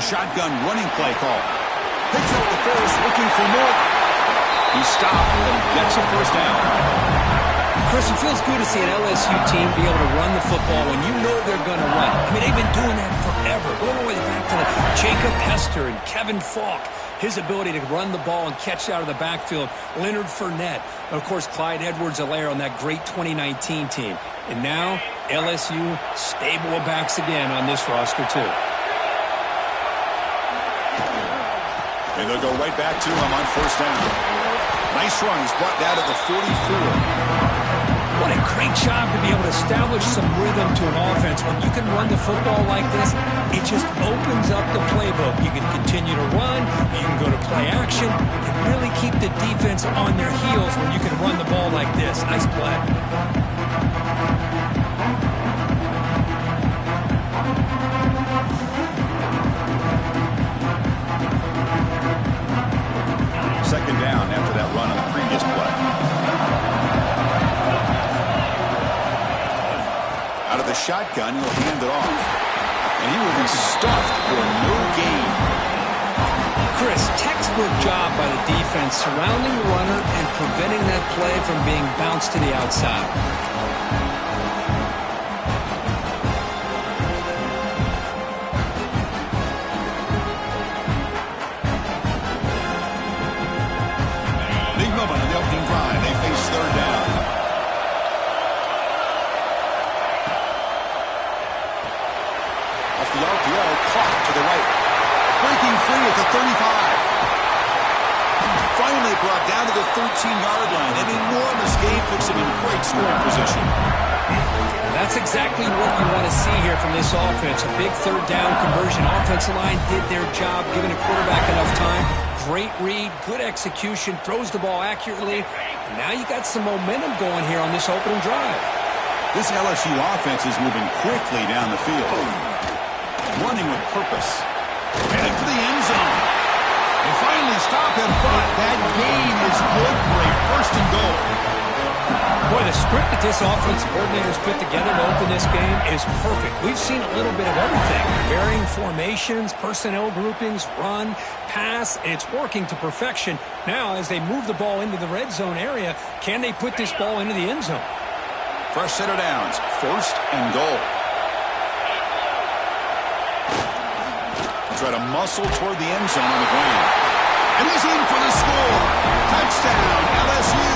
shotgun running play call. Picks up the first, looking for more. He stopped and gets a first down. Chris, it feels good to see an LSU team be able to run the football when you know they're going to run. I mean, they've been doing that forever. All the way back to Jacob Hester and Kevin Falk. His ability to run the ball and catch out of the backfield. Leonard Fournette. And, of course, Clyde Edwards-Helaire on that great 2019 team. And now, LSU stable of backs again on this roster, too. And they'll go right back to him on first down. Nice run. He's brought down to the 44. What a great job to be able to establish some rhythm to an offense. When you can run the football like this, it just opens up the playbook. You can continue to run, you can go to play action, and really keep the defense on their heels when you can run the ball like this. Nice play. Second down after that run on the previous play. Out of the shotgun, he'll hand it off. And he will be stuffed for no gain. Chris, textbook job by the defense surrounding the runner and preventing that play from being bounced to the outside. Big moment on the opening drive. They face third down. The RPO caught to the right. Breaking free at the 35. Finally brought down to the 13-yard line. An enormous gain puts him in great scoring position. That's exactly what you want to see here from this offense. A big third down conversion. Offensive line did their job, giving a quarterback enough time. Great read, good execution, throws the ball accurately. And now you got some momentum going here on this opening drive. This LSU offense is moving quickly down the field. Running with purpose. Heading for the end zone. They finally stop him, but that gain is good for a first and goal. Boy, the script that this offense coordinator's put together to open this game is perfect. We've seen a little bit of everything. Varying formations, personnel groupings, run, pass, and it's working to perfection. Now, as they move the ball into the red zone area, can they put this ball into the end zone? Fresh set of downs. First and goal. Try to muscle toward the end zone on the ground. And he's in for the score. Touchdown, LSU.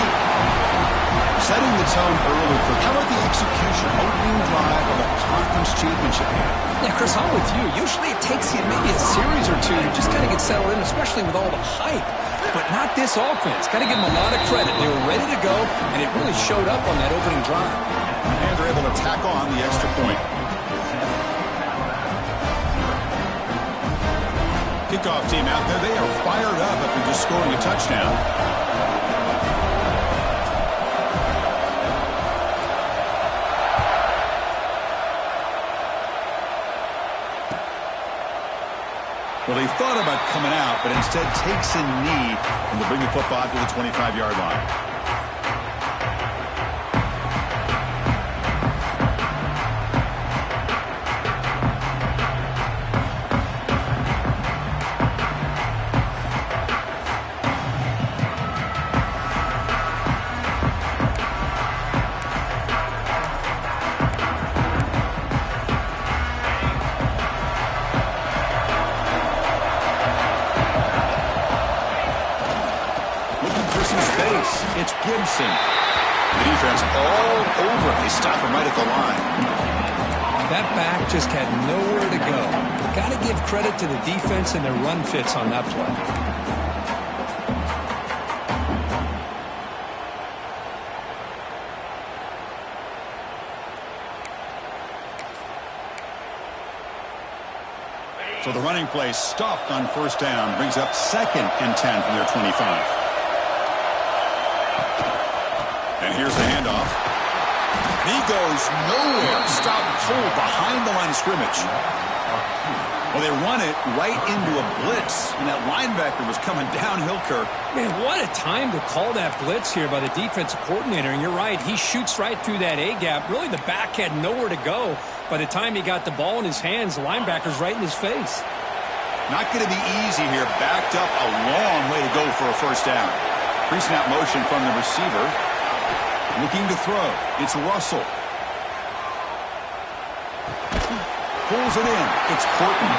Setting the tone early for how about the execution, opening drive of a conference championship game. Yeah, Chris, I'm with you. Usually it takes you maybe a series or two to just kind of get settled in, especially with all the hype. But not this offense. Got to give them a lot of credit. They were ready to go, and it really showed up on that opening drive. And they're able to tack on the extra point. Kickoff team out there, they are fired up after just scoring a touchdown. Well, they thought about coming out, but instead takes a knee and will bring the football to the 25-yard line. It's Gibson. The defense all over it. They stop him right at the line. That back just had nowhere to go. Got to give credit to the defense and their run fits on that play. So the running play stopped on first down. Brings up 2nd and 10 from their 25. And here's the handoff. He goes nowhere. Stop cold behind the line of scrimmage. Well, they run it right into a blitz, and that linebacker was coming downhill, Kirk. Man, what a time to call that blitz here by the defensive coordinator. And you're right, he shoots right through that A-gap. Really, the back had nowhere to go. By the time he got the ball in his hands, the linebacker's right in his face. Not going to be easy here. Backed up a long way to go for a first down. Pre-snap motion from the receiver. Looking to throw. It's Russell. Pulls it in. It's Porton.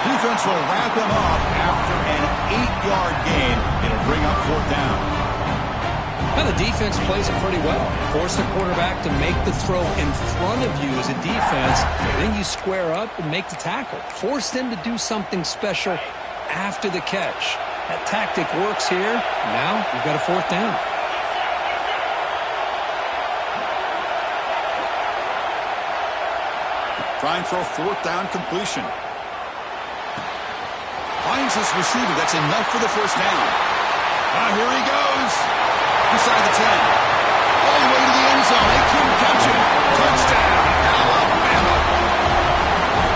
Defense will wrap him up after an 8-yard gain. It'll bring up fourth down. Now the defense plays it pretty well. Force the quarterback to make the throw in front of you as a defense. Then you square up and make the tackle. Force them to do something special after the catch. That tactic works here. Now you've got a fourth down. Trying for a fourth down completion. Finds his receiver. That's enough for the first down. Here he goes. Inside the 10. All the way to the end zone. They couldn't catch him. Touchdown, Alabama.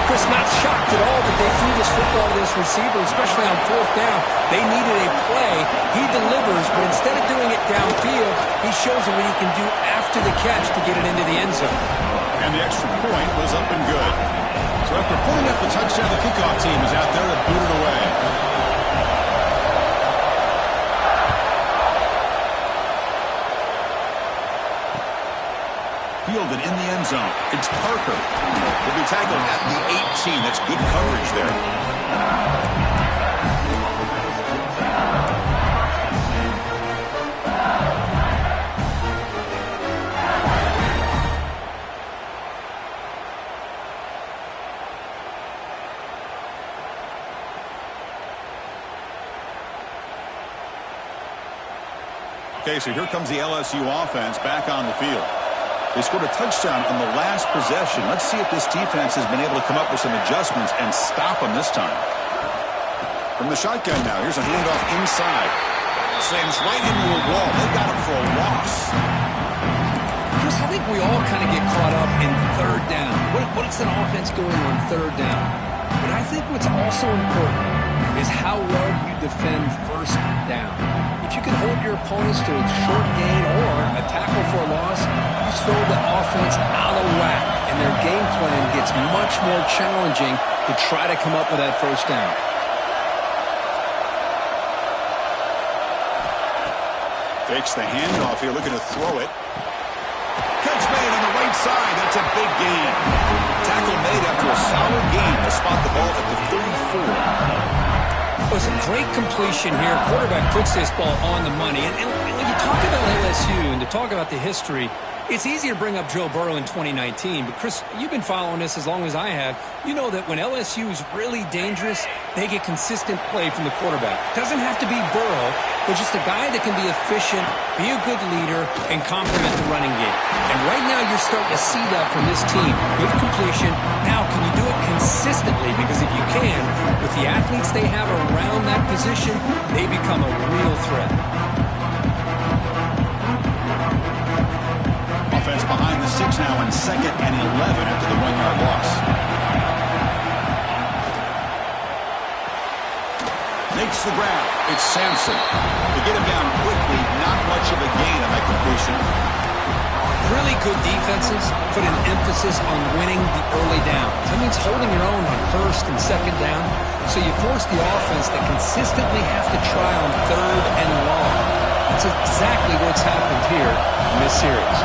Chris, not shocked at all that they threw this football to this receiver, especially on fourth down. They needed a play. He delivers, but instead of doing it downfield, he shows them what he can do after the catch to get it into the end zone. And the extra point was up and good. So after pulling up the touchdown, the kickoff team is out there to boot it away. Fielded in the end zone. It's Parker. Will be tackled at the 18. That's good coverage there. Okay, so here comes the LSU offense back on the field. They scored a touchdown on the last possession. Let's see if this defense has been able to come up with some adjustments and stop them this time. From the shotgun now, here's a handoff inside. Slams right into a wall. They got him for a loss. Chris, I think we all kind of get caught up in third down. What's an offense doing on third down? But I think what's also important is how well you defend first down. If you can hold your opponents to a short gain or a tackle for a loss, you throw the offense out of whack, and their game plan gets much more challenging to try to come up with that first down. Fakes the handoff here, looking to throw it. Catch made on the right side. That's a big gain. Tackle made after a solid gain to spot the ball at the 34. It was a great completion here. Quarterback puts this ball on the money. And when you talk about LSU and to talk about the history, it's easy to bring up Joe Burrow in 2019. But, Chris, you've been following this as long as I have. You know that when LSU is really dangerous, they get consistent play from the quarterback. Doesn't have to be Burrow, but just a guy that can be efficient, be a good leader, and complement the running game. And right now you're starting to see that from this team. Good completion. Now, can you do it consistently? Because if you can, with the athletes they have around that position, they become a real threat. Offense behind the 6 now in 2nd and 11 after the 1-yard loss. Makes the grab. It's Sampson. They get him down quickly. Not much of a gain on that completion. Really good defenses put an emphasis on winning the early downs. That means holding your own on 1st and 2nd down. So you force the offense to consistently have to try on 3rd and long. That's exactly what's happened here in this series.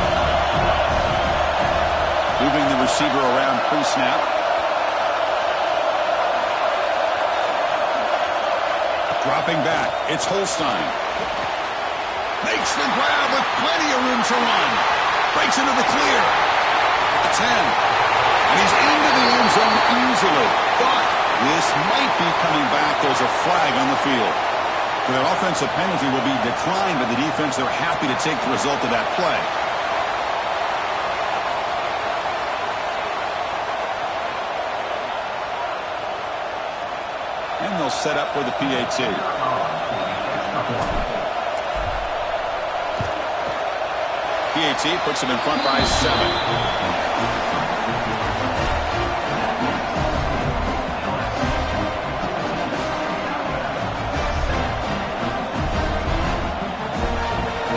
Moving the receiver around pre-snap. Dropping back. It's Holstein. Makes the grab with plenty of room to run. Breaks into the clear. At the 10. And he's into the end zone easily. But this might be coming back. There's a flag on the field. So that offensive penalty will be declined by the defense. They're happy to take the result of that play. And they'll set up for the PAT. PAT puts them in front by 7.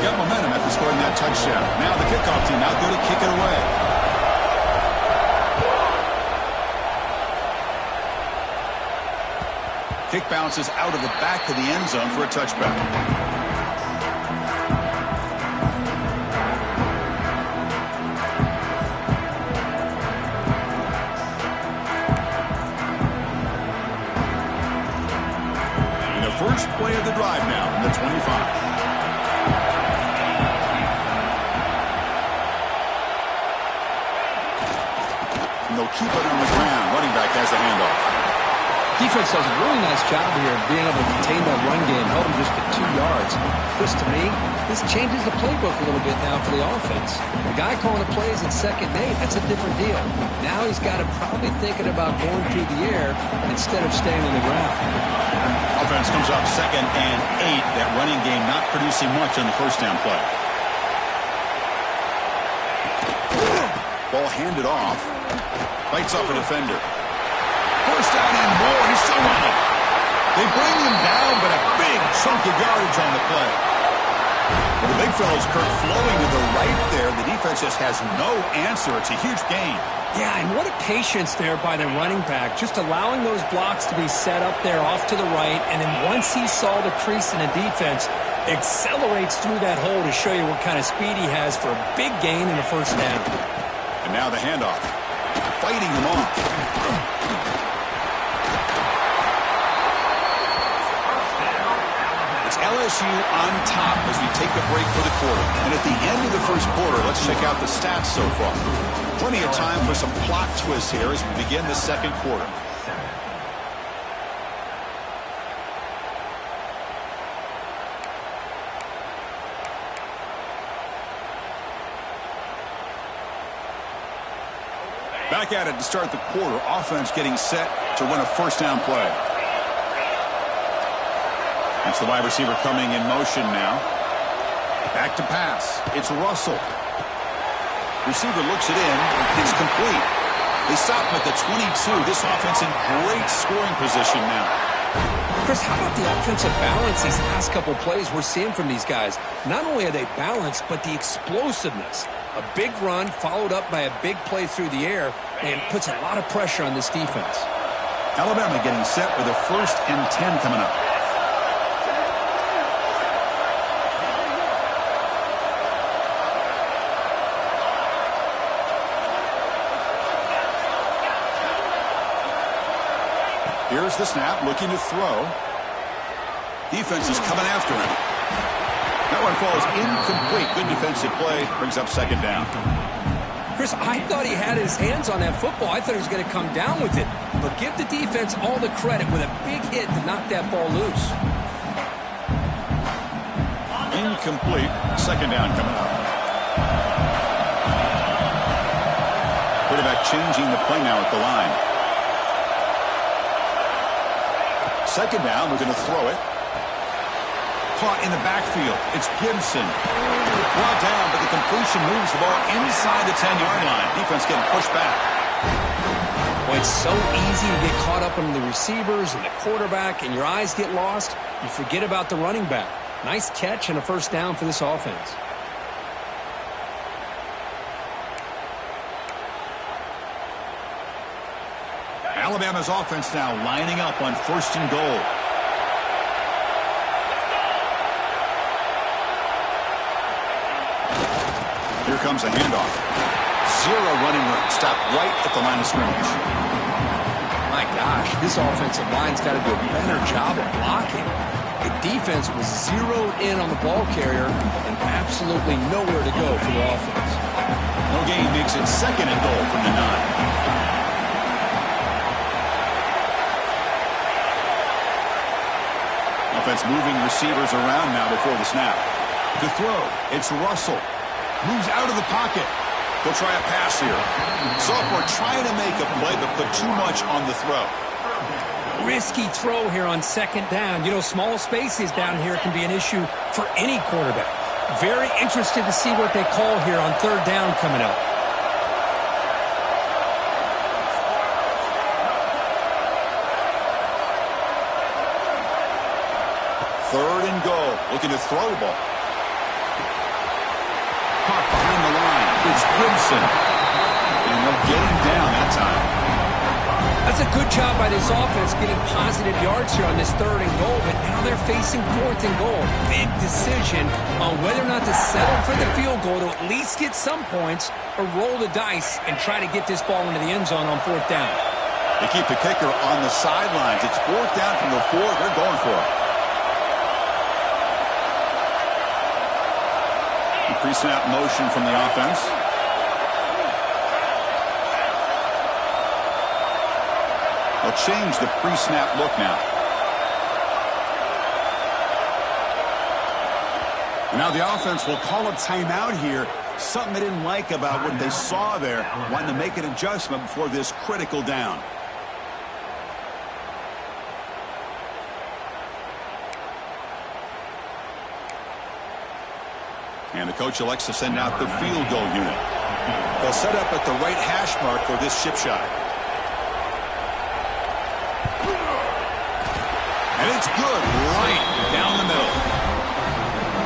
Got momentum after scoring that touchdown. Now the kickoff team out there to kick it away. Kick bounces out of the back of the end zone for a touchback. First play of the drive now from the 25. And they'll keep it on the ground. Running back has the handoff. Defense does a really nice job here of being able to contain that run game, held him just to 2 yards. Chris, to me, this changes the playbook a little bit now for the offense. The guy calling the plays at 2nd and 8, that's a different deal. Now he's got him probably thinking about going through the air instead of staying on the ground. Offense comes up 2nd and 8. That running game not producing much on the first down play. Ball handed off. Fights off a defender. First down and more. He's still running. They bring him down, but a big chunk of yardage on the play. Well, the big fellow's Kurt flowing to the right there. The defense just has no answer. It's a huge gain. Yeah, and what a patience there by the running back, just allowing those blocks to be set up there off to the right, and then once he saw the crease in the defense, accelerates through that hole to show you what kind of speed he has for a big gain in the first down. And now the handoff. Fighting him off. It's LSU on top as we take a break for the quarter. And at the end of the first quarter, let's check out the stats so far. Plenty of time for some plot twists here as we begin the second quarter. Back at it to start the quarter. Offense getting set to run a first down play. That's the wide receiver coming in motion now. Back to pass. It's Russell. Receiver looks it in. It's complete. They stop him at the 22. This offense in great scoring position now. Chris, how about the offensive balance these last couple plays we're seeing from these guys? Not only are they balanced, but the explosiveness. A big run followed up by a big play through the air and puts a lot of pressure on this defense. Alabama getting set with a 1st and 10 coming up. Here's the snap, looking to throw. Defense is coming after him. That one falls incomplete. Good defensive play. Brings up 2nd down. Chris, I thought he had his hands on that football. I thought he was going to come down with it. But give the defense all the credit with a big hit to knock that ball loose. Incomplete. 2nd down coming up. Quarterback changing the play now at the line. 2nd down, we're going to throw it. Caught in the backfield. It's Gibson. Brought down, but the completion moves the ball inside the 10-yard line. Defense getting pushed back. Well, it's so easy to get caught up in the receivers and the quarterback, and your eyes get lost. You forget about the running back. Nice catch and a first down for this offense. Alabama's offense now lining up on 1st and goal. Here comes a handoff. 0 running room. Stopped right at the line of scrimmage. My gosh, this offensive line's got to do a better job of blocking. The defense was zeroed in on the ball carrier and absolutely nowhere to go for the offense. No gain makes it 2nd and goal from the 9. Offense moving receivers around now before the snap. To throw, it's Russell. Moves out of the pocket. He'll try a pass here. Sophomore trying to make a play, but put too much on the throw. Risky throw here on 2nd down. You know, small spaces down here can be an issue for any quarterback. Very interested to see what they call here on 3rd down coming up. Third and goal. Looking to throw the ball. Caught behind the line. It's Gibson. And they'll get him down that time. That's a good job by this offense getting positive yards here on this 3rd and goal, but now they're facing 4th and goal. Big decision on whether or not to settle for the field goal to at least get some points or roll the dice and try to get this ball into the end zone on 4th down. They keep the kicker on the sidelines. It's 4th down from the 4. They're going for it. Pre-snap motion from the offense. They'll change the pre-snap look now. Now the offense will call a timeout here. Something they didn't like about what they saw there. Wanting to make an adjustment before this critical down. And the coach elects to send out the field goal unit. They'll set up at the right hash mark for this chip shot. And it's good right down the middle.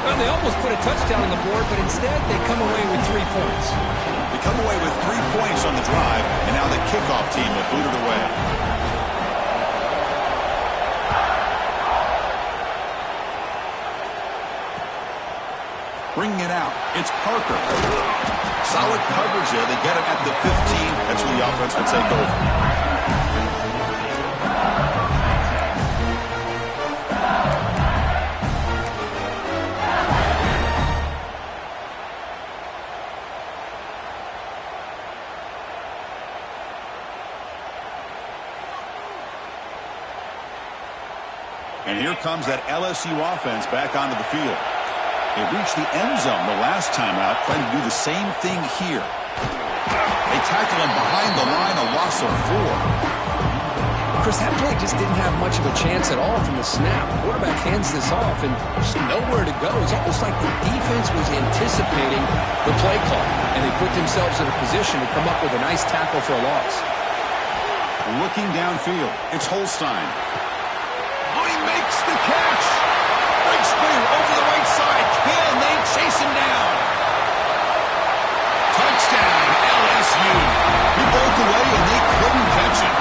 Well, they almost put a touchdown on the board, but instead they come away with 3 points. They come away with 3 points on the drive, and now the kickoff team will boot it away. Bringing it out. It's Parker. Solid coverage there. They get it at the 15. That's where the offense will take over. And here comes that LSU offense back onto the field. They reached the end zone the last time out, trying to do the same thing here. They tackle him behind the line, a loss of 4. Chris, that play just didn't have much of a chance at all from the snap. The quarterback hands this off, and there's nowhere to go. It's almost like the defense was anticipating the play call, and they put themselves in a position to come up with a nice tackle for a loss. Looking downfield, it's Holstein. Makes the catch. Breaks through over the right side. Can they chase him down? Touchdown, LSU. He broke away and they couldn't catch him.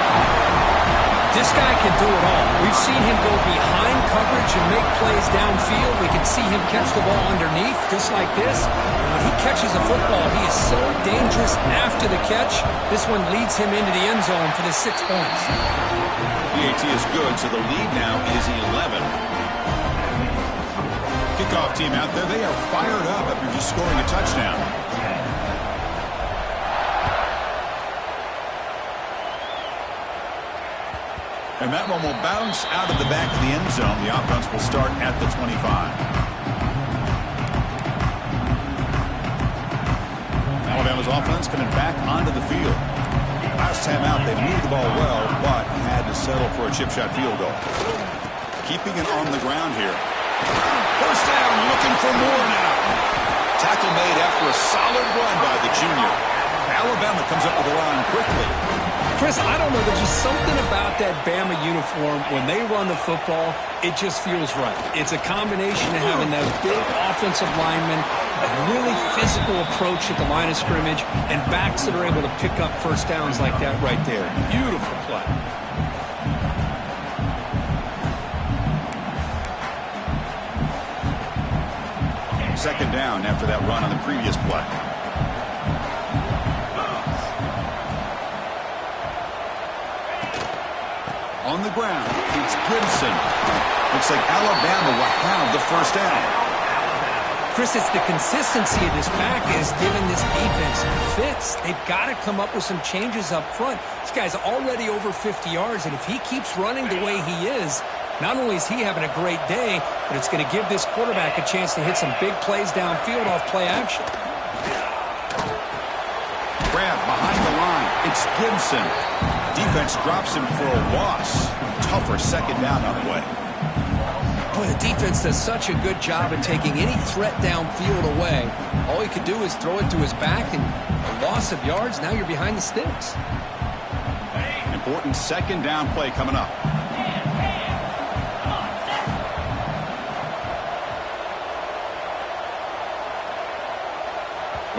This guy can do it all. We've seen him go behind coverage and make plays downfield. We can see him catch the ball underneath just like this. And when he catches a football, he is so dangerous after the catch. This one leads him into the end zone for the 6 points. PAT is good, so the lead now is 11. Kickoff team out there. They are fired up after just scoring a touchdown. And that one will bounce out of the back of the end zone. The offense will start at the 25. Alabama's offense coming back onto the field. Last time out, they moved the ball well, but had to settle for a chip shot field goal. Keeping it on the ground here. First down, looking for more now. Tackle made after a solid run by the junior. Alabama comes up with the line quickly. Chris, I don't know. There's just something about that Bama uniform. When they run the football, it just feels right. It's a combination of having those big offensive linemen, a really physical approach at the line of scrimmage, and backs that are able to pick up first downs like that right there. Beautiful play. Second down after that run on the previous play. On the ground, it's Gibson. Looks like Alabama will have the first down. Chris, it's the consistency of this pack is giving this defense fits. They've got to come up with some changes up front. This guy's already over 50 yards, and if he keeps running the way he is, not only is he having a great day, but it's going to give this quarterback a chance to hit some big plays downfield off play action. Grab behind the line. It's Gibson. Defense drops him for a loss. Tougher second down on the way. Boy, the defense does such a good job at taking any threat downfield away. All he could do is throw it to his back, and a loss of yards, now you're behind the sticks. Important second down play coming up.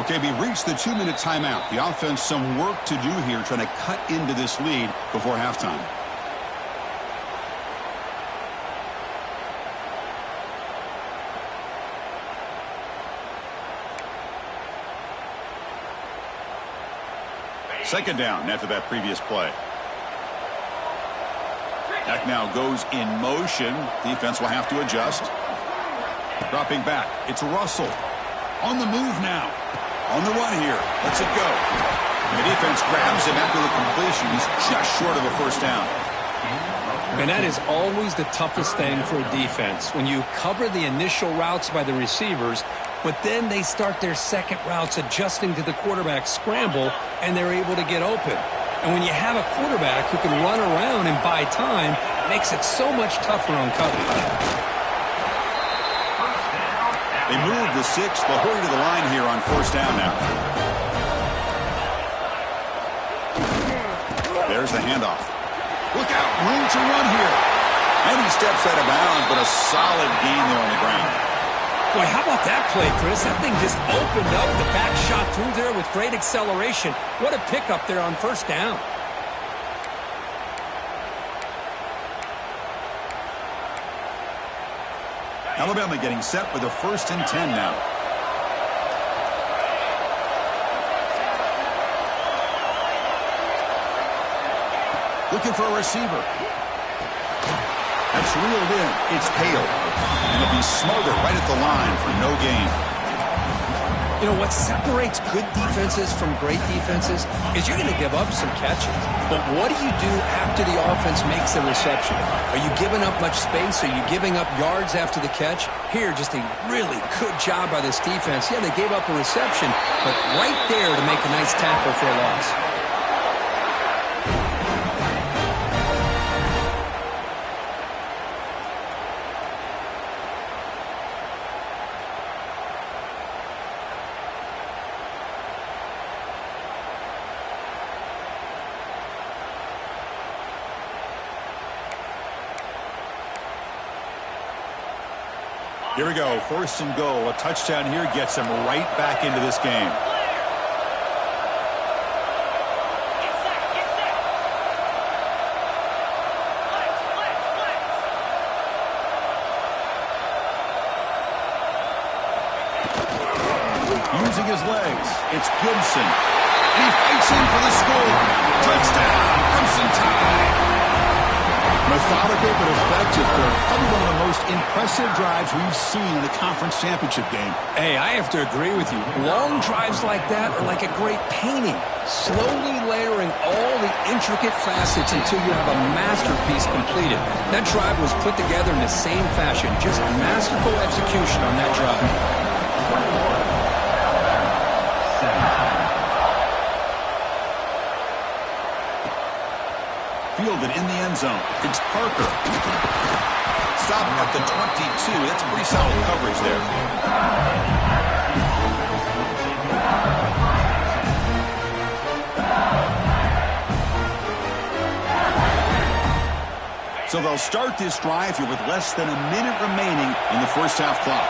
Okay, we've reached the 2-minute timeout. The offense some work to do here trying to cut into this lead before halftime. Second down after that previous play. Dak now goes in motion. Defense will have to adjust. Dropping back. It's Russell. On the move now. On the run here. Lets it go. And the defense grabs him after the completion. He's just short of a first down. And that is always the toughest thing for a defense. When you cover the initial routes by the receivers, but then they start their second routes adjusting to the quarterback's scramble, and they're able to get open. And when you have a quarterback who can run around and buy time, it makes it so much tougher on coverage. They move the 6th. They'll hurry to the line here on first down now. There's the handoff. Look out, room to run here. And he steps out of bounds, but a solid gain there on the ground. Boy, how about that play, Chris? That thing just opened up. The back shot through there with great acceleration. What a pickup there on first down. Alabama getting set for the 1st and 10 now. Looking for a receiver. That's reeled in. It's Hale. And it'll be smothered right at the line for no gain. You know, what separates good defenses from great defenses is you're going to give up some catches. But what do you do after the offense makes the reception? Are you giving up much space? Are you giving up yards after the catch? Here, just a really good job by this defense. Yeah, they gave up a reception, but right there to make a nice tackle for a loss. Here we go, 1st and goal. A touchdown here gets him right back into this game. Using his legs, it's Gibson. And he fights in for the score. Touchdown, Crimson Tide. Methodical but effective, Kirk. Probably one of the most impressive drives we've seen in a conference championship game. Hey, I have to agree with you. Long drives like that are like a great painting. Slowly layering all the intricate facets until you have a masterpiece completed. That drive was put together in the same fashion. Just masterful execution on that drive. Fielded in the end zone. It's Parker. Stop at the 22. That's pretty solid coverage there. So they'll start this drive here with less than a minute remaining in the first half clock.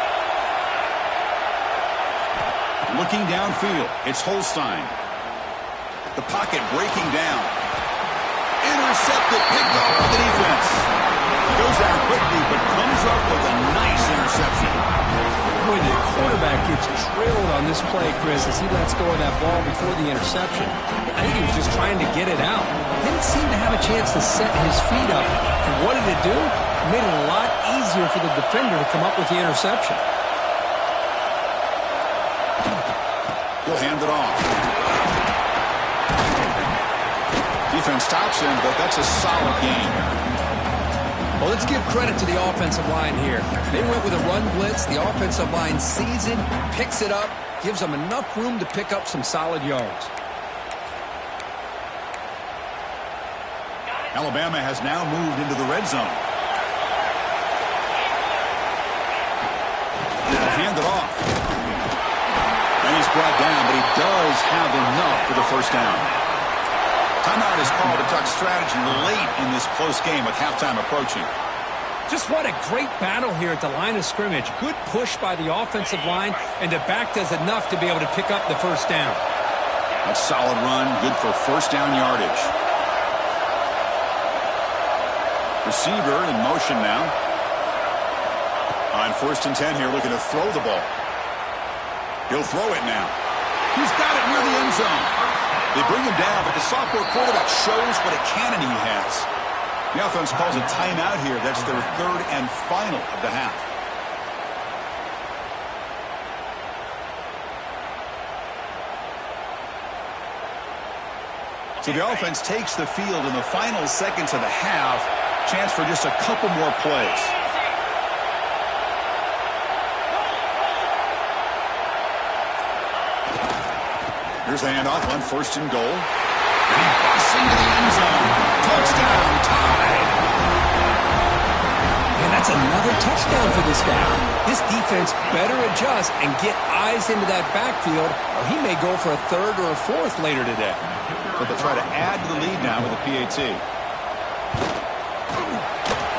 Looking downfield, it's Holstein. The pocket breaking down. Intercepted, picked off by the defense. Goes down quickly, but comes up with a nice interception. Boy, the quarterback gets drilled on this play, Chris, as he lets go of that ball before the interception. I think he was just trying to get it out. Didn't seem to have a chance to set his feet up. And what did it do? It made it a lot easier for the defender to come up with the interception. He'll hand it off. Defense stops him, but that's a solid game. Well, let's give credit to the offensive line here. They went with a run blitz. The offensive line sees it, picks it up, gives them enough room to pick up some solid yards. Alabama has now moved into the red zone. They'll hand it off. And he's brought down, but he does have enough for the first down. Timeout is called to talk strategy late in this close game with halftime approaching. Just what a great battle here at the line of scrimmage. Good push by the offensive line, and the back does enough to be able to pick up the first down. A solid run, good for first down yardage. Receiver in motion now. On 1st and 10 here, looking to throw the ball. He'll throw it now. He's got it near the end zone. They bring him down, but the sophomore quarterback shows what a cannon he has. The offense calls a timeout here. That's their 3rd and final of the half. So the offense takes the field in the final seconds of the half. Chance for just a couple more plays. Here's the handoff on 1st and goal. And he busts into the end zone. Touchdown, tied. And that's another touchdown for this guy. This defense better adjust and get eyes into that backfield, or he may go for a 3rd or a 4th later today. But they'll try to add to the lead now with a PAT. And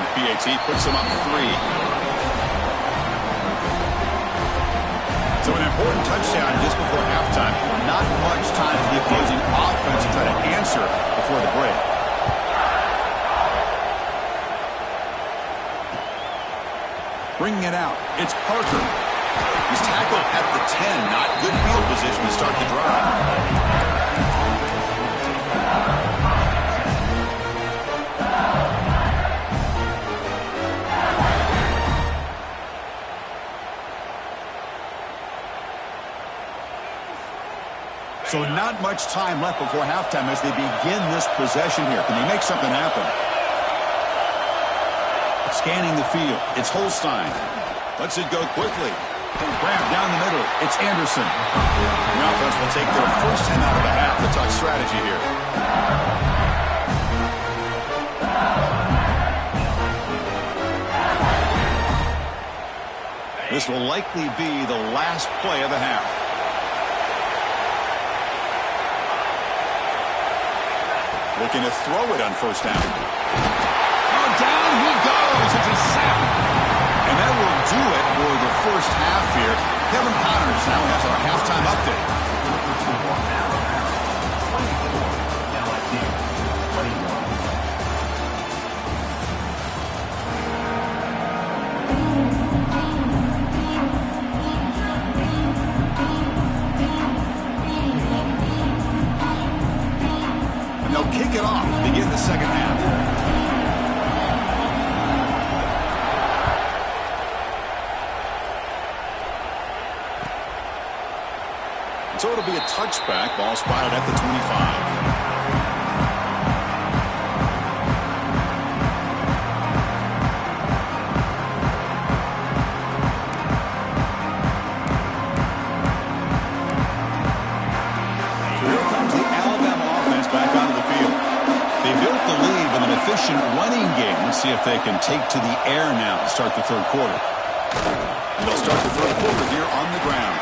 the PAT puts them up 3. So an important touchdown just before halftime. Not much time for the opposing offense to try to answer before the break. Bringing it out, it's Parker. He's tackled at the 10. Not good field position to start the drive. So not much time left before halftime as they begin this possession here. Can they make something happen? Scanning the field. It's Holstein. Lets it go quickly. Grab down the middle. It's Anderson. The offense will take their first 10 out of the half to talk strategy here. This will likely be the last play of the half. Looking to throw it on 1st down. Oh, down he goes. It's a sack. And that will do it for the first half here. Kevin Connors now has our halftime update. Kick it off to begin the second half. So it'll be a touchback. Ball spotted at the 25. Running game. Let's see if they can take to the air now to start the 3rd quarter. And they'll start the 3rd quarter here on the ground.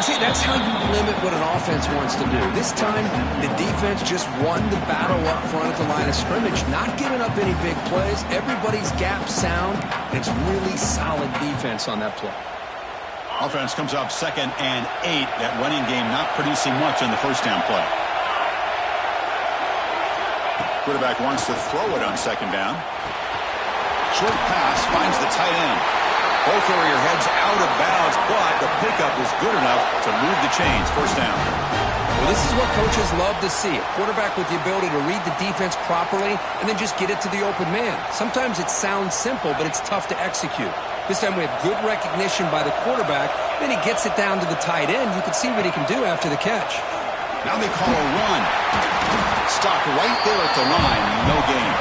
See, that's how you limit what an offense wants to do. This time, the defense just won the battle up front at the line of scrimmage, not giving up any big plays. Everybody's gap sound. It's really solid defense on that play. Offense comes up 2nd and 8. That running game not producing much on the first down play. Quarterback wants to throw it on 2nd down. Short pass finds the tight end. Ball carrier heads out of bounds, but the pickup was good enough to move the chains. 1st down. Well, this is what coaches love to see. A quarterback with the ability to read the defense properly and then just get it to the open man. Sometimes it sounds simple, but it's tough to execute. This time we have good recognition by the quarterback. Then he gets it down to the tight end. You can see what he can do after the catch. Now they call a run. Stopped right there at the line. No gain.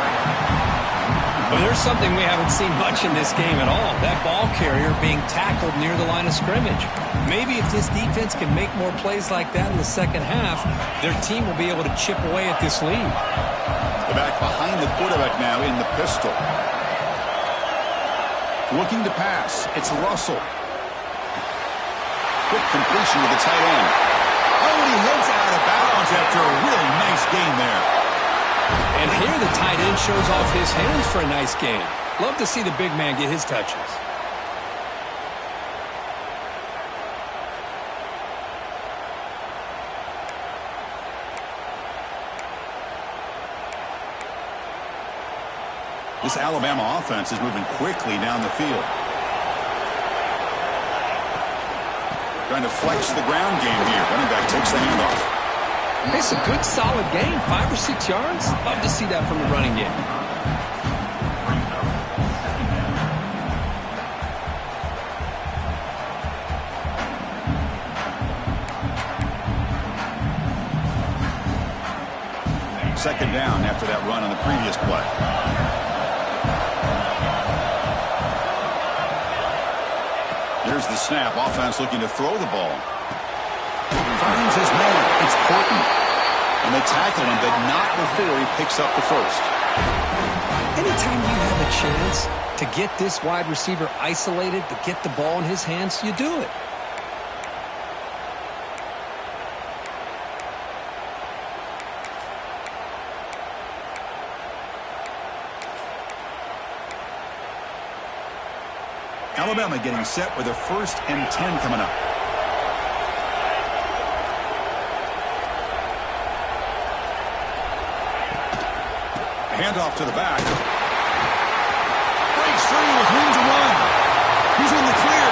Well, there's something we haven't seen much in this game at all. That ball carrier being tackled near the line of scrimmage. Maybe if this defense can make more plays like that in the second half, their team will be able to chip away at this lead. The back behind the quarterback now in the pistol. Looking to pass. It's Russell. Quick completion to the tight end. Oh, and he heads out of bounds after a really nice gain there. And here the tight end shows off his hands for a nice gain. Love to see the big man get his touches. This Alabama offense is moving quickly down the field. Trying to flex the ground game here. Running back takes the handoff. It's a good, solid game. 5 or 6 yards. Love to see that from the running game. Second down after that run on the previous play. Here's the snap. Offense looking to throw the ball. Finds his man. It's Horton. And they tackle him, but not before he picks up the first. Anytime you have a chance to get this wide receiver isolated, to get the ball in his hands, you do it. Alabama getting set with a 1st and 10 coming up. Handoff to the back. Breaks free with room to run. He's in the clear.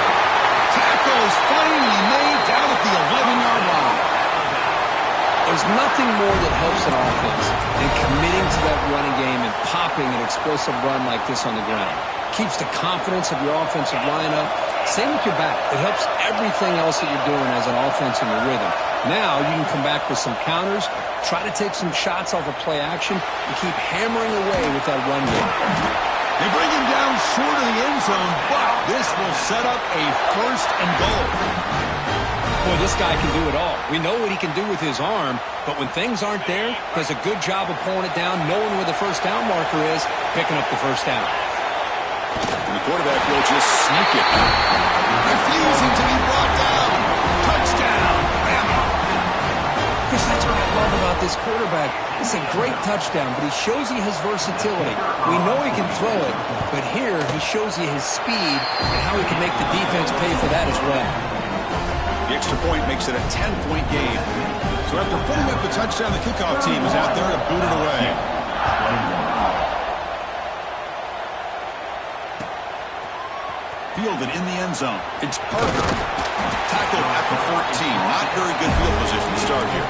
Tackle is finally made down at the 11-yard line. There's nothing more that helps an offense than committing to that running game and popping an explosive run like this on the ground. Keeps the confidence of your offensive lineup. Same with your back. It helps everything else that you're doing as an offense in your rhythm. Now you can come back with some counters, try to take some shots off of play action, and keep hammering away with that run game. They bring him down short of the end zone, but this will set up a 1st and goal. Boy, this guy can do it all. We know what he can do with his arm, but when things aren't there, does a good job of pulling it down, knowing where the first down marker is, picking up the first down. And the quarterback will just sneak it. Refusing to be brought down. Touchdown, Bama. Chris, that's what I love about this quarterback. It's a great touchdown, but he shows you his versatility. We know he can throw it, but here he shows you his speed and how he can make the defense pay for that as well. The extra point makes it a 10-point game. So after putting up the touchdown, the kickoff team is out there to boot it away. Fielded in the end zone. It's Parker. Tackled at the 14. Not very good field position to start here.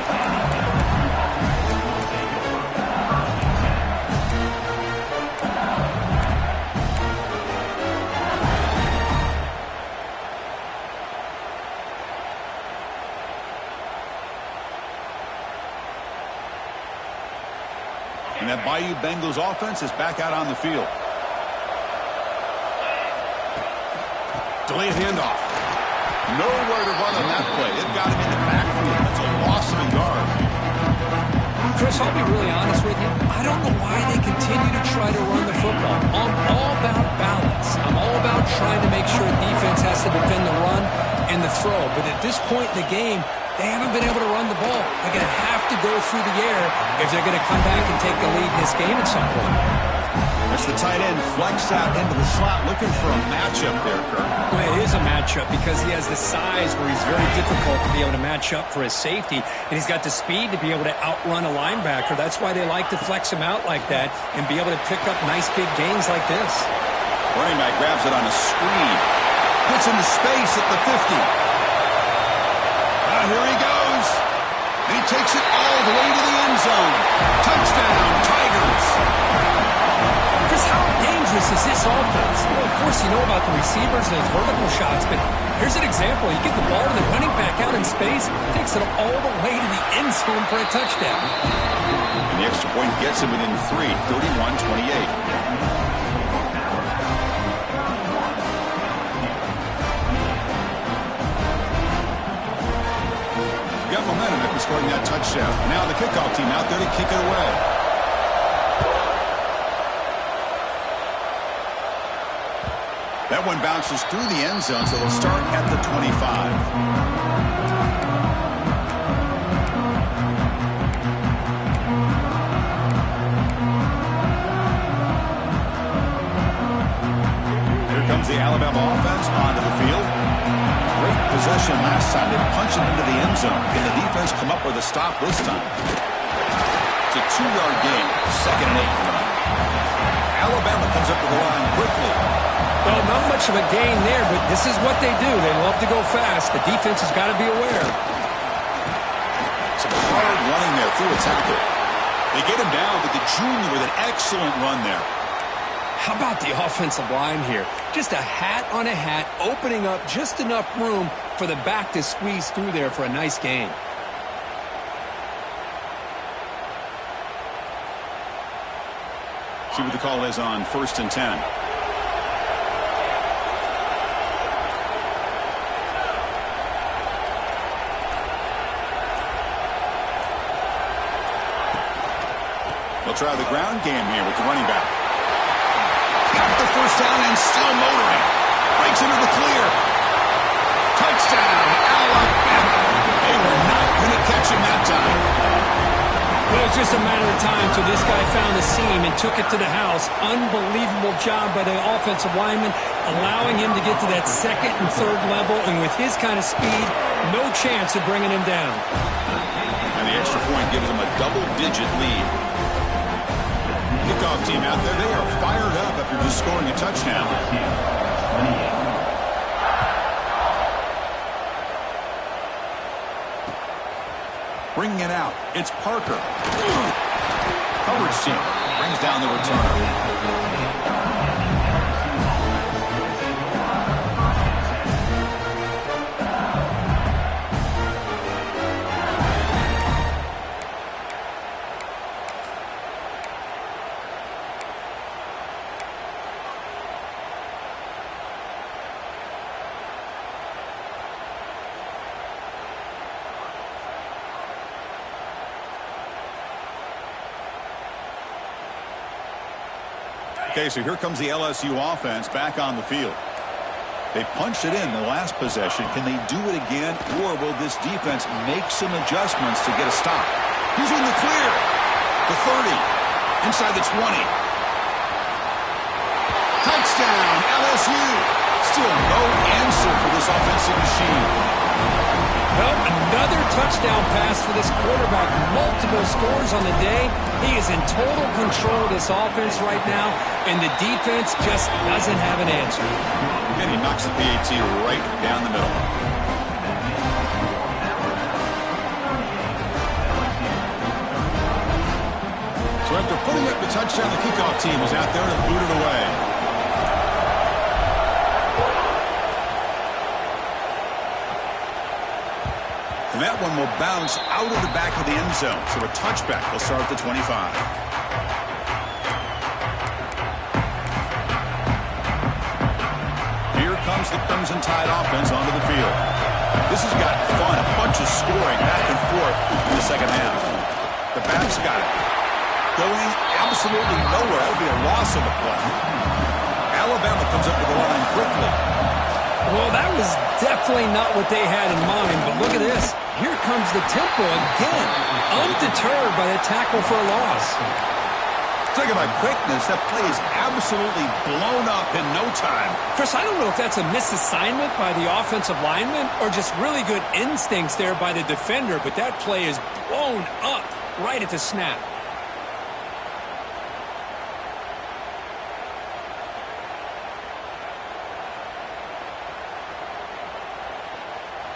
And that Bayou Bengals offense is back out on the field. Delayed handoff. Nowhere to run on that play. It got him in the backfield. That's a loss of a yard. Chris, I'll be really honest with you. I don't know why they continue to try to run the football. I'm all about balance. I'm all about trying to make sure defense has to defend the run and the throw. But at this point in the game, they haven't been able to run the ball. They're going to have to go through the air if they're going to come back and take the lead in this game at some point. That's the tight end flex out into the slot, looking for a matchup there, Kirk. Well, it is a matchup because he has the size where he's very difficult to be able to match up for his safety, and he's got the speed to be able to outrun a linebacker. That's why they like to flex him out like that and be able to pick up nice big gains like this. Running back grabs it on a screen. Puts into space at the 50. Here he goes. And he takes it all the way to the end zone. Touchdown, Tigers. Chris, how dangerous is this offense? Well, of course, you know about the receivers and those vertical shots, but here's an example. You get the ball to the running back out in space, takes it all the way to the end zone for a touchdown. And the extra point gets him within 3, 31-28. Got momentum after scoring that touchdown. Now the kickoff team out there to kick it away. That one bounces through the end zone, so they'll start at the 25. the Alabama offense onto the field. Great possession last time. They punched it into the end zone. Can the defense come up with a stop this time? It's a 2-yard gain. 2nd and 8 coming up. Alabama comes up to the line quickly. Well, not much of a gain there, but this is what they do. They love to go fast. The defense has got to be aware. Some hard running there through a tackle. They get him down, but the junior with an excellent run there. How about the offensive line here? Just a hat on a hat, opening up just enough room for the back to squeeze through there for a nice gain. See what the call is on 1st and 10. They'll try the ground game here with the running back. Got the first down and still motoring. Breaks into the clear. Touchdown, Alabama. They were not going to catch him that time. Well, it was just a matter of time till this guy found the seam and took it to the house. Unbelievable job by the offensive lineman, allowing him to get to that 2nd and 3rd level, and with his kind of speed, no chance of bringing him down. And the extra point gives them a double-digit lead. Kickoff team out there, they are fired up after just scoring a touchdown. Bringing it out, it's Parker. Coverage team brings down the return. Okay, so here comes the LSU offense back on the field. They punched it in the last possession. Can they do it again, or will this defense make some adjustments to get a stop? He's in the clear. The 30. Inside the 20. Touchdown, LSU. Still no answer for this offensive machine. Well, another touchdown pass for this quarterback. Multiple scores on the day. He is in total control of this offense right now, and the defense just doesn't have an answer. And he knocks the PAT right down the middle. So after putting up the touchdown, the kickoff team is out there to boot it away. And that one will bounce out of the back of the end zone. So a touchback will start at the 25. Here comes the Crimson Tide offense onto the field. This has got fun. A bunch of scoring back and forth in the second half. The back's got it. Going absolutely nowhere. That would be a loss of the play. Alabama comes up to the line quickly. Well, that was definitely not what they had in mind, but look at this. Here comes the tempo again, undeterred by the tackle for a loss. Talk about quickness, that play is absolutely blown up in no time. Chris, I don't know if that's a misassignment by the offensive lineman or just really good instincts there by the defender, but that play is blown up right at the snap.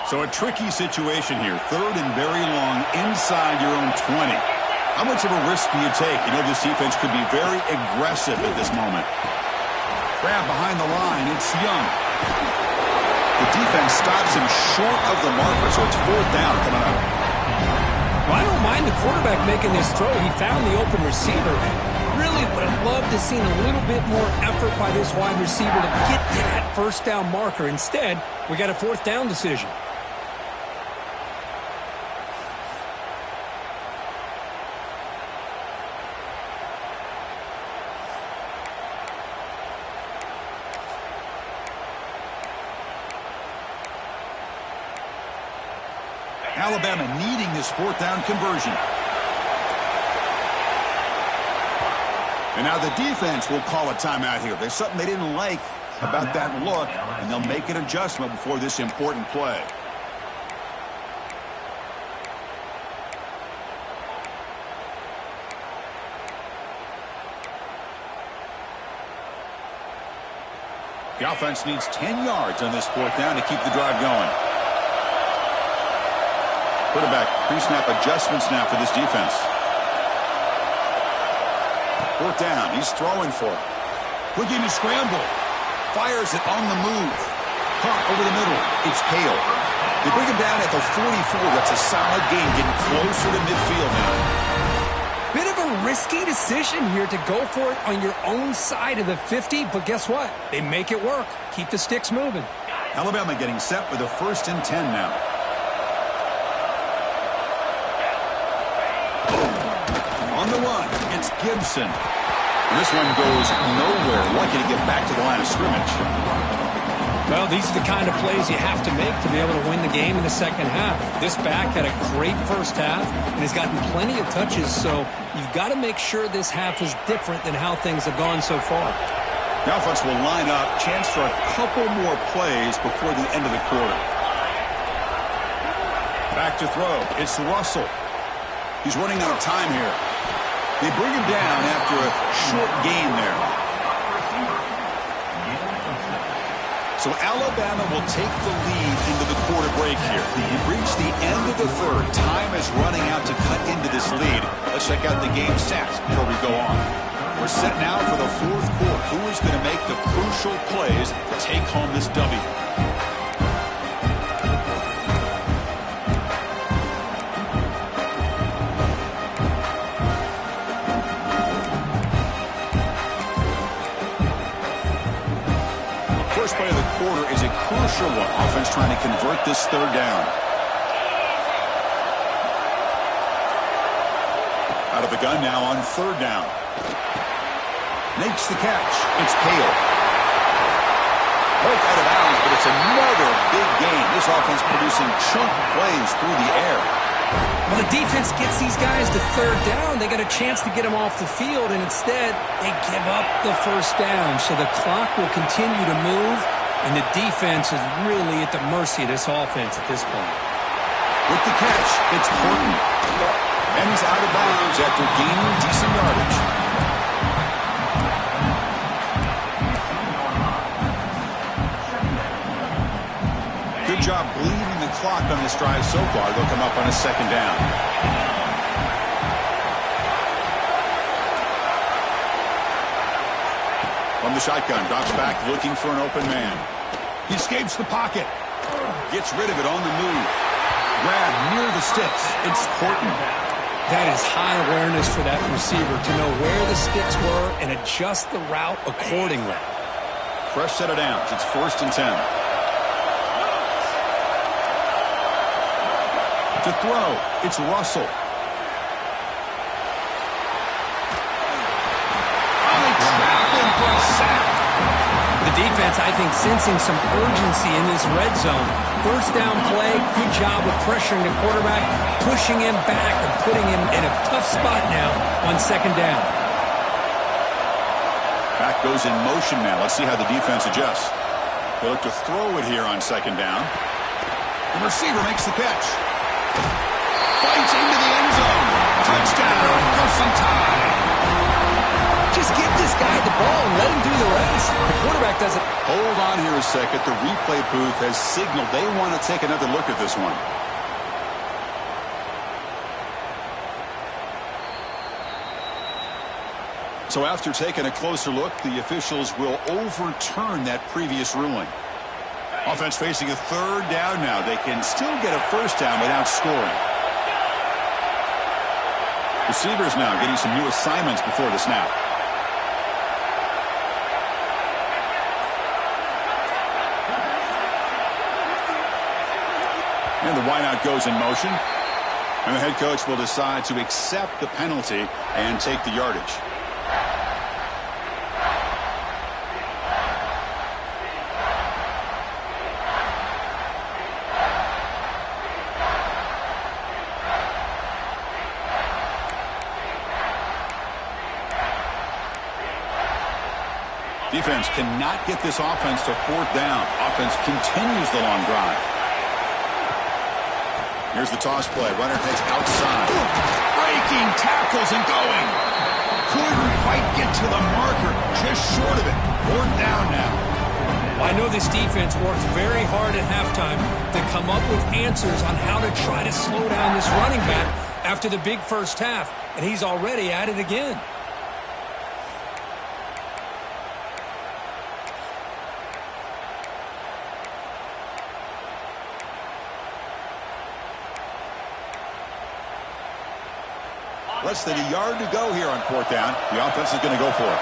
So a tricky situation here. 3rd and very long inside your own 20. How much of a risk do you take? You know this defense could be very aggressive at this moment. Grab behind the line. It's Young. The defense stops him short of the marker, so it's 4th down coming up. Well, I don't mind the quarterback making this throw. He found the open receiver. Really would have loved to seen a little bit more effort by this wide receiver to get to that 1st down marker. Instead, we got a 4th down decision. Alabama needing this 4th down conversion. And now the defense will call a timeout here. There's something they didn't like about that look, and they'll make an adjustment before this important play. The offense needs 10 yards on this 4th down to keep the drive going. Quarterback pre-snap adjustments now for this defense. 4th down. He's throwing for it. Looking to scramble. Fires it on the move. Caught over the middle. It's Hale. They bring him down at the 44. That's a solid gain, getting closer to midfield now. Bit of a risky decision here to go for it on your own side of the 50, but guess what? They make it work. Keep the sticks moving. Alabama getting set with a 1st and 10 now. On the run, it's Gibson. And this one goes nowhere. Lucky to get back to the line of scrimmage. Well, these are the kind of plays you have to make to be able to win the game in the second half. This back had a great first half and has gotten plenty of touches, so you've got to make sure this half is different than how things have gone so far. The offense will line up. Chance for a couple more plays before the end of the quarter. Back to throw. It's Russell. He's running out of time here. They bring him down after a short gain there. So Alabama will take the lead into the quarter break here. We've reached the end of the 3rd. Time is running out to cut into this lead. Let's check out the game stats before we go on. We're set now for the 4th quarter. Who is going to make the crucial plays to take home this W? First play of the quarter is a crucial one. Offense trying to convert this 3rd down. Out of the gun now on 3rd down. Makes the catch. It's Hale. Both out of bounds, but it's another big game. This offense producing chunk plays through the air. Well, the defense gets these guys to 3rd down. They got a chance to get them off the field, and instead they give up the 1st down. So the clock will continue to move, and the defense is really at the mercy of this offense at this point. With the catch, it's Horton. And he's out of bounds after gaining decent yardage. Good job bleeding the clock on this drive so far. They'll come up on a 2nd down. From the shotgun, drops back looking for an open man. He escapes the pocket. Gets rid of it on the move. Grab near the sticks. It's Horton. That is high awareness for that receiver to know where the sticks were and adjust the route accordingly. Fresh set of downs. It's 1st and 10. To throw, it's Russell. Traveling for a sack. The defense, I think, sensing some urgency in this red zone. 1st down play, good job of pressuring the quarterback, pushing him back and putting him in a tough spot now on 2nd down. Back goes in motion now. Let's see how the defense adjusts. They look to throw it here on 2nd down. The receiver makes the catch. Fights into the end zone. Touchdown, Carson Tide. Just give this guy the ball and let him do the rest. The quarterback doesn't. Hold on here a second. The replay booth has signaled they want to take another look at this one. So after taking a closer look, the officials will overturn that previous ruling. Offense facing a 3rd down now. They can still get a 1st down without scoring. Receivers now getting some new assignments before the snap. And the wideout goes in motion. And the head coach will decide to accept the penalty and take the yardage. Defense cannot get this offense to fourth down. Offense continues the long drive. Here's the toss play. Runner heads outside. Breaking tackles and going. Couldn't quite get to the marker. Just short of it. Fourth down now. I know this defense worked very hard at halftime to come up with answers on how to try to slow down this running back after the big first half, and he's already at it again. Less than a yard to go here on fourth down. The offense is going to go for it.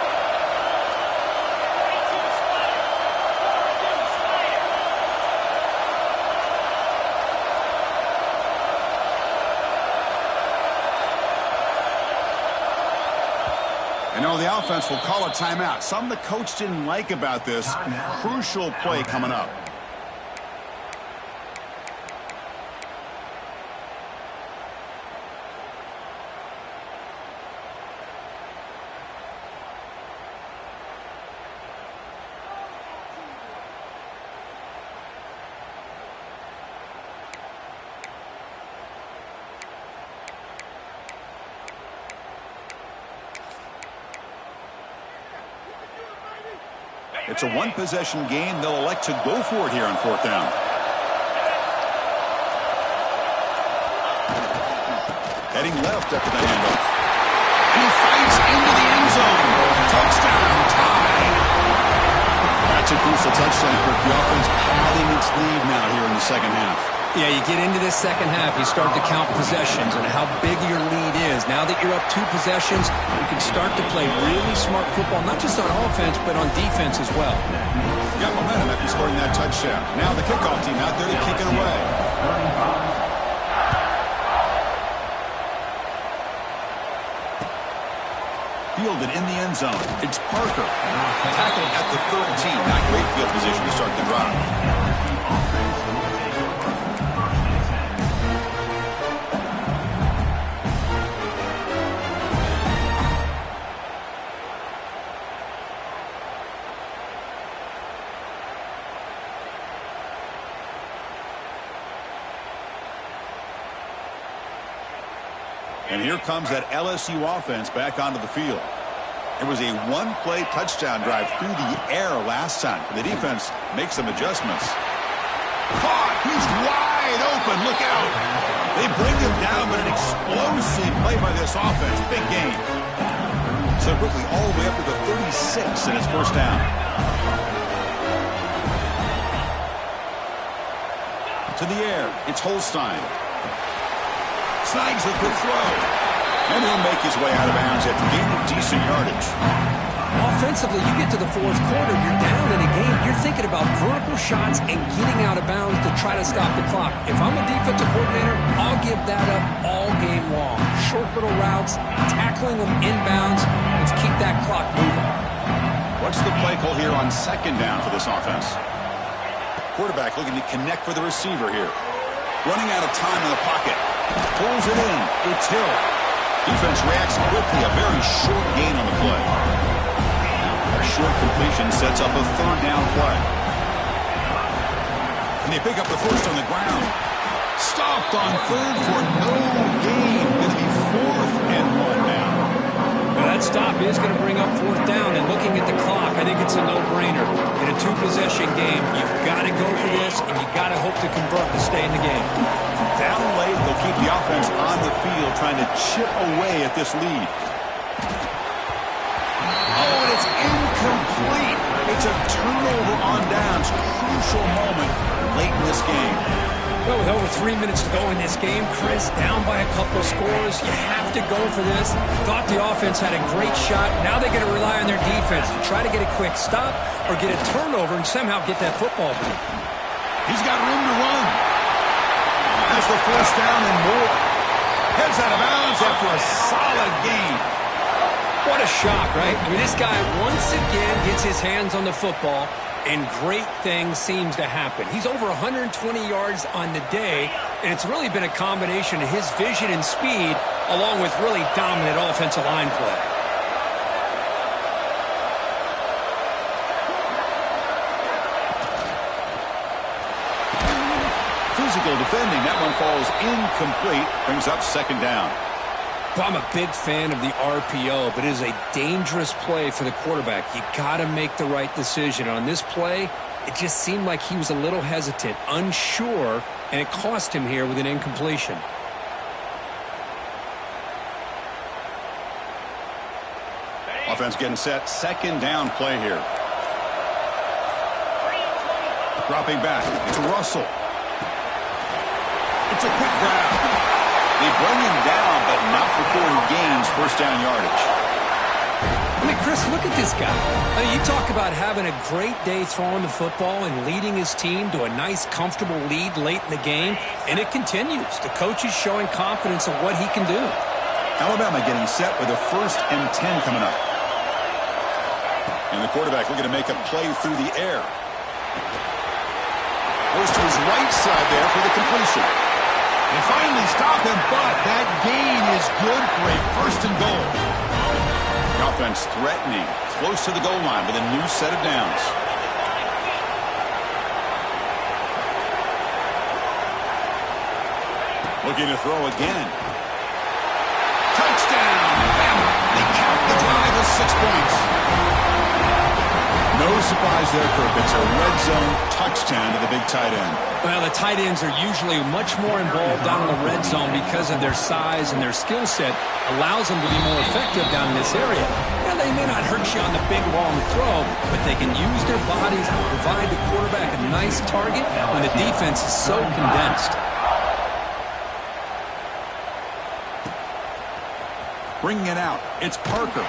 And now the offense will call a timeout. Something the coach didn't like about this. Crucial play coming up. It's a one-possession game. They'll elect to go for it here on fourth down. Heading left after the handoff. And he fights into the end zone. Touchdown, tie. That's a crucial touchdown for the offense padding its lead now here in the second half. Yeah, you get into this second half, you start to count possessions and how big your lead is. Now that you're up 2 possessions, you can start to play really smart football, not just on offense, but on defense as well. Got momentum after scoring that touchdown. Now the kickoff team out there to kick it away. Fielded in the end zone. It's Parker. Tackled at the 13. Not great field position to start the drive. And here comes that LSU offense back onto the field. It was a one-play touchdown drive through the air last time. The defense makes some adjustments. Caught! He's wide open. Look out! They bring him down, but an explosive play by this offense. Big game. So quickly all the way up to the 36 in his first down. To the air. It's Holstein. Snags a good throw. And he'll make his way out of bounds after gaining decent yardage. Offensively, you get to the fourth quarter, you're down in a game. You're thinking about vertical shots and getting out of bounds to try to stop the clock. If I'm a defensive coordinator, I'll give that up all game long. Short little routes, tackling them inbounds. Let's keep that clock moving. What's the play call here on second down for this offense? Quarterback looking to connect with the receiver here. Running out of time in the pocket. Pulls it in. It's Hill. Defense reacts quickly. A very short gain on the play. A short completion sets up a third down play. And they pick up the first on the ground. Stopped on third for no gain. Going to be 4th and 1 now. Well, that stop is going to bring up fourth down. And looking at the clock, I think it's a no-brainer. In a 2-possession game, you've got to go for this, and you've got to hope to convert to stay in the game. Down late, they'll keep the offense on the field, trying to chip away at this lead. Oh, and it's incomplete. It's a turnover on downs. Crucial moment late in this game. Well, with over 3 minutes to go in this game, Chris, down by a couple of scores, you have to go for this. Thought the offense had a great shot. Now they're going to rely on their defense to try to get a quick stop or get a turnover and somehow get that football back. He's got room to run. That's the first down and more. Heads out of bounds after a solid gain. What a shock, right? I mean, this guy once again gets his hands on the football, and great things seems to happen. He's over 120 yards on the day, and it's really been a combination of his vision and speed along with really dominant offensive line play. physical defending. That one falls incomplete. Brings up second down. Well, I'm a big fan of the RPO, but it is a dangerous play for the quarterback. You got to make the right decision. On this play, it just seemed like he was a little hesitant, unsure, and it cost him here with an incompletion. Offense getting set. Second down play here. Dropping back. It's Russell. It's a quick grab. They bring him down, but not before he gains first down yardage. I mean, Chris, look at this guy. I mean, you talk about having a great day throwing the football and leading his team to a nice, comfortable lead late in the game, and it continues. The coach is showing confidence of what he can do. Alabama getting set with a 1st and 10 coming up. And the quarterback looking to make a play through the air. Goes to his right side there for the completion. They finally stop him, but that gain is good for a 1st and goal. The offense threatening, close to the goal line with a new set of downs. Looking to throw again. Touchdown! They count the drive as 6 points. No surprise there, Kirk. It's a red zone touchdown to the big tight end. Well, the tight ends are usually much more involved down in the red zone because of their size and their skill set allows them to be more effective down in this area. Now, they may not hurt you on the big long throw, but they can use their bodies to provide the quarterback a nice target when the defense is so condensed. Bringing it out, it's Parker.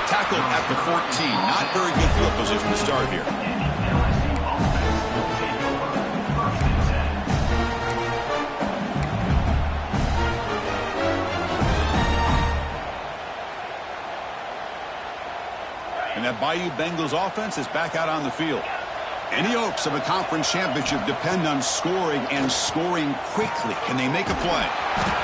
Tackled at the 14. Not very good field position to start here. And that Bayou Bengals offense is back out on the field. Any hopes of a conference championship depend on scoring and scoring quickly. Can they make a play?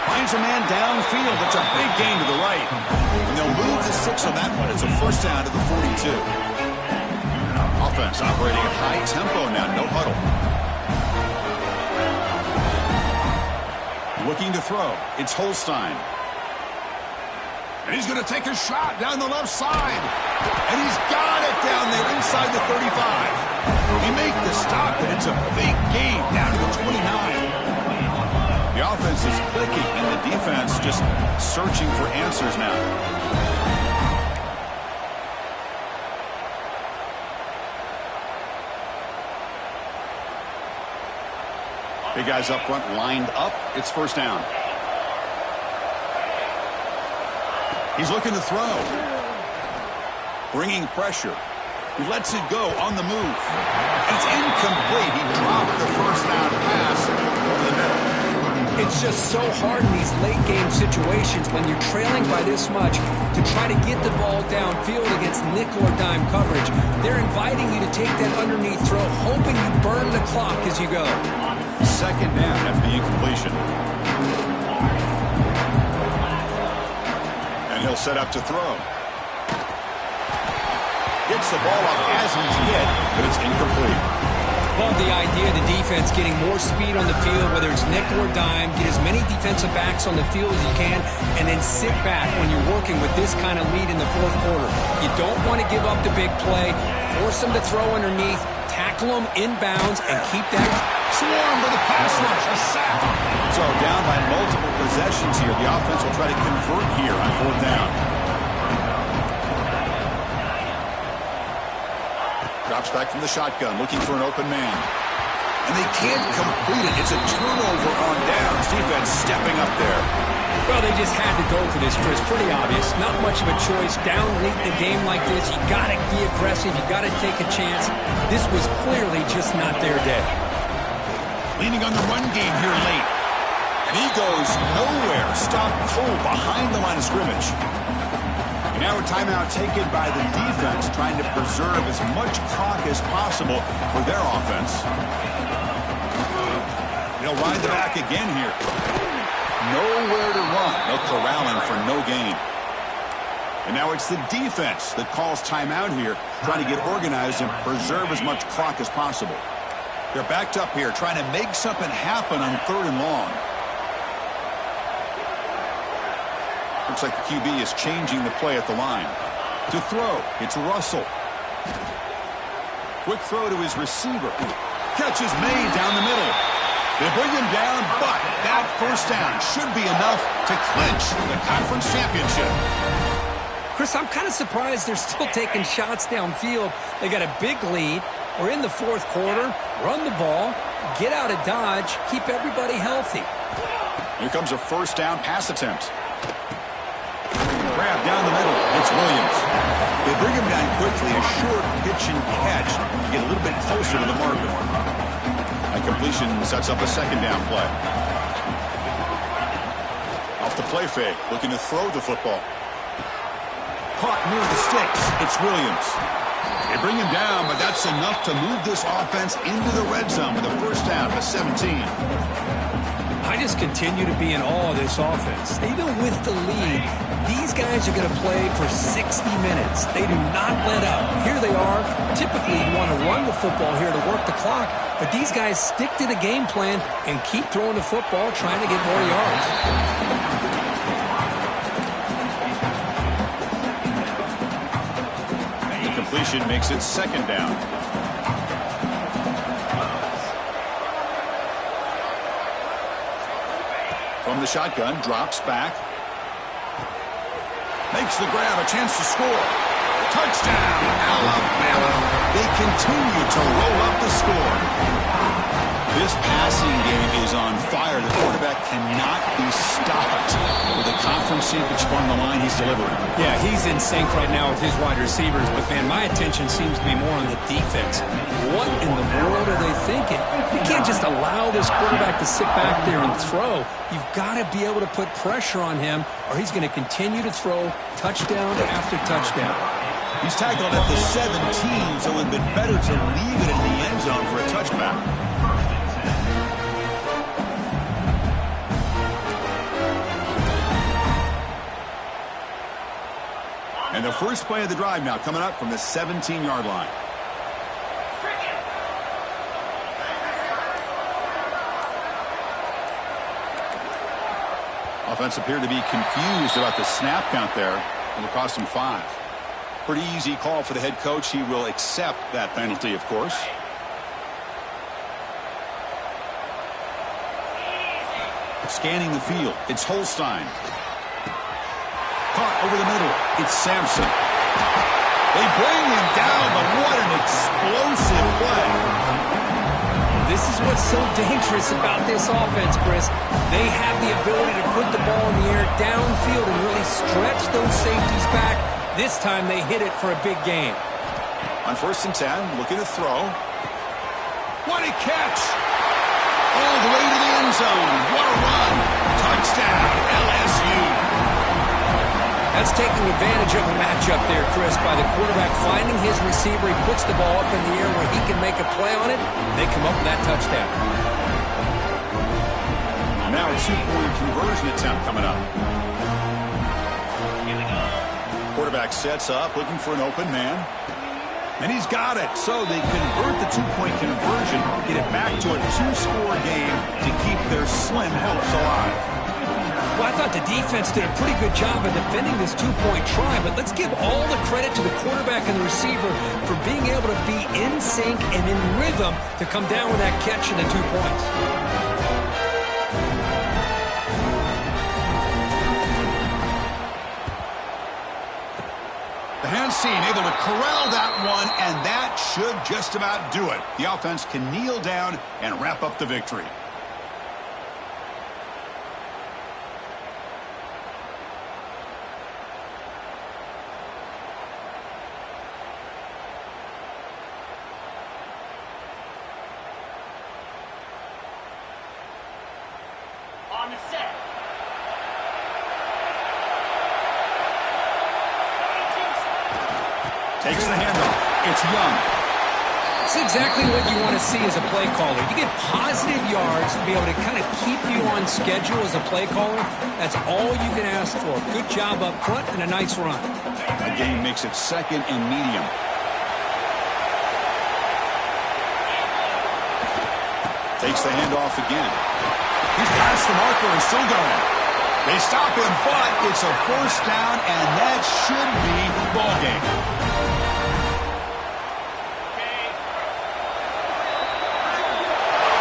Finds a man downfield. It's a big gain to the right. And they'll move to 6 on that one. It's a first down to the 42. Offense operating at high tempo now. No huddle. Looking to throw. It's Holstein. And he's going to take a shot down the left side. And he's got it down there inside the 35. He make the stop, and it's a big gain down to the 29. The offense is clicking, and the defense just searching for answers now. Big guys up front lined up. It's first down. He's looking to throw. Bringing pressure. He lets it go on the move. And it's incomplete. He dropped the first down pass over the middle. It's just so hard in these late-game situations when you're trailing by this much to try to get the ball downfield against nickel or dime coverage. They're inviting you to take that underneath throw, hoping you burn the clock as you go. Second down after the incompletion. And he'll set up to throw. Gets the ball off as he's hit, but it's incomplete. Love the idea of the defense getting more speed on the field, whether it's nickel or dime. Get as many defensive backs on the field as you can, and then sit back when you're working with this kind of lead in the fourth quarter. You don't want to give up the big play. Force them to throw underneath, tackle them inbounds, and keep that swarm with a pass rush, a sack. So down by multiple possessions here. The offense will try to convert here on fourth down. Drops back from the shotgun, looking for an open man. And they can't complete it. It's a turnover on downs. Defense stepping up there. Well, they just had to go for this, Chris. Pretty obvious. Not much of a choice. Down late in the game like this, you got to be aggressive. You got to take a chance. This was clearly just not their day. Leaning on the run game here late. And he goes nowhere. Stopped cold behind the line of scrimmage. And now a timeout taken by the defense, trying to preserve as much clock as possible for their offense. They'll ride the back again here. Nowhere to run. No corralling for no gain. And now it's the defense that calls timeout here, trying to get organized and preserve as much clock as possible. They're backed up here trying to make something happen on 3rd and long. Looks like the QB is changing the play at the line. To throw, it's Russell. Quick throw to his receiver. Catch is made down the middle. They bring him down, but that first down should be enough to clinch the conference championship. Chris, I'm kind of surprised they're still taking shots downfield. They got a big lead. We're in the 4th quarter. Run the ball. Get out of Dodge. Keep everybody healthy. Here comes a first down pass attempt. Grab down the middle. It's Williams. They bring him down quickly. A short pitch and catch to get a little bit closer to the marker. A completion sets up a 2nd down play. Off the play fake. Looking to throw the football. Caught near the sticks. It's Williams. They bring him down, but that's enough to move this offense into the red zone with a first down to 17. I just continue to be in awe of this offense. Even with the lead, these guys are going to play for 60 minutes. They do not let up. Here they are. Typically, you want to run the football here to work the clock, but these guys stick to the game plan and keep throwing the football, trying to get more yards. Completion makes it 2nd down. From the shotgun, drops back. Makes the grab, a chance to score. Touchdown, Alabama. They continue to roll up the score. This passing game is on fire. The quarterback cannot be stopped. With a conference championship on the line, he's delivering. Yeah, he's in sync right now with his wide receivers, but, man, my attention seems to be more on the defense. What in the world are they thinking? You can't just allow this quarterback to sit back there and throw. You've got to be able to put pressure on him, or he's going to continue to throw touchdown after touchdown. He's tackled at the 17, so it would have been better to leave it in the end zone for a touchback. And the first play of the drive now coming up from the 17-yard line. Offense appeared to be confused about the snap count there. It'll cost him 5. Pretty easy call for the head coach. He will accept that penalty, of course. Scanning the field. It's Holstein. Caught over the middle. It's Sampson. They bring him down, but what an explosive play. This is what's so dangerous about this offense, Chris. They have the ability to put the ball in the air downfield and really stretch those safeties back. This time they hit it for a big gain. On 1st and 10, looking to throw. What a catch! All the way to the end zone. What a run. Touchdown, LSU. That's taking advantage of a matchup there, Chris, by the quarterback finding his receiver. He puts the ball up in the air where he can make a play on it, and they come up with that touchdown. Now a 2-point conversion attempt coming up. Quarterback sets up, looking for an open man. And he's got it. So they convert the 2-point conversion, get it back to a 2-score game to keep their slim hopes alive. Well, I thought the defense did a pretty good job of defending this 2-point try, but let's give all the credit to the quarterback and the receiver for being able to be in sync and in rhythm to come down with that catch and the 2 points. The Hansen able to corral that one, and that should just about do it. The offense can kneel down and wrap up the victory. On the set. Takes the handoff. It's Young. It's exactly what you want to see as a play caller. You get positive yards to be able to kind of keep you on schedule as a play caller. That's all you can ask for. Good job up front and a nice run. A gain makes it 2nd and medium. Fakes the handoff again. He's past the marker and still going. They stop him, but it's a first down, and that should be the ball game.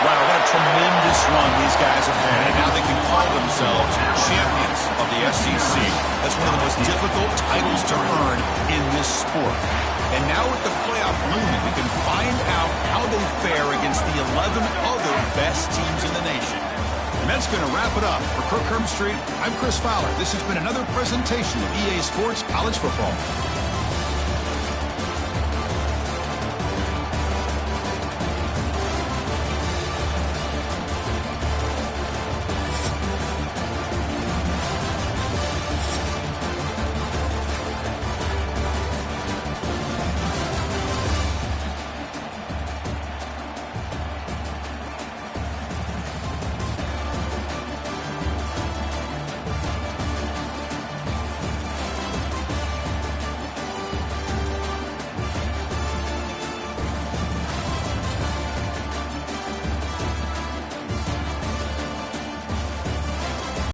Wow, what a tremendous run these guys have had. And now they can call themselves champions of the SEC. That's one of the most difficult titles to earn in this sport. And now with the playoff looming, we can find out how they fare against the 11 other best teams in the nation. And that's going to wrap it up. For Kirk Herbstreit, I'm Chris Fowler. This has been another presentation of EA Sports College Football.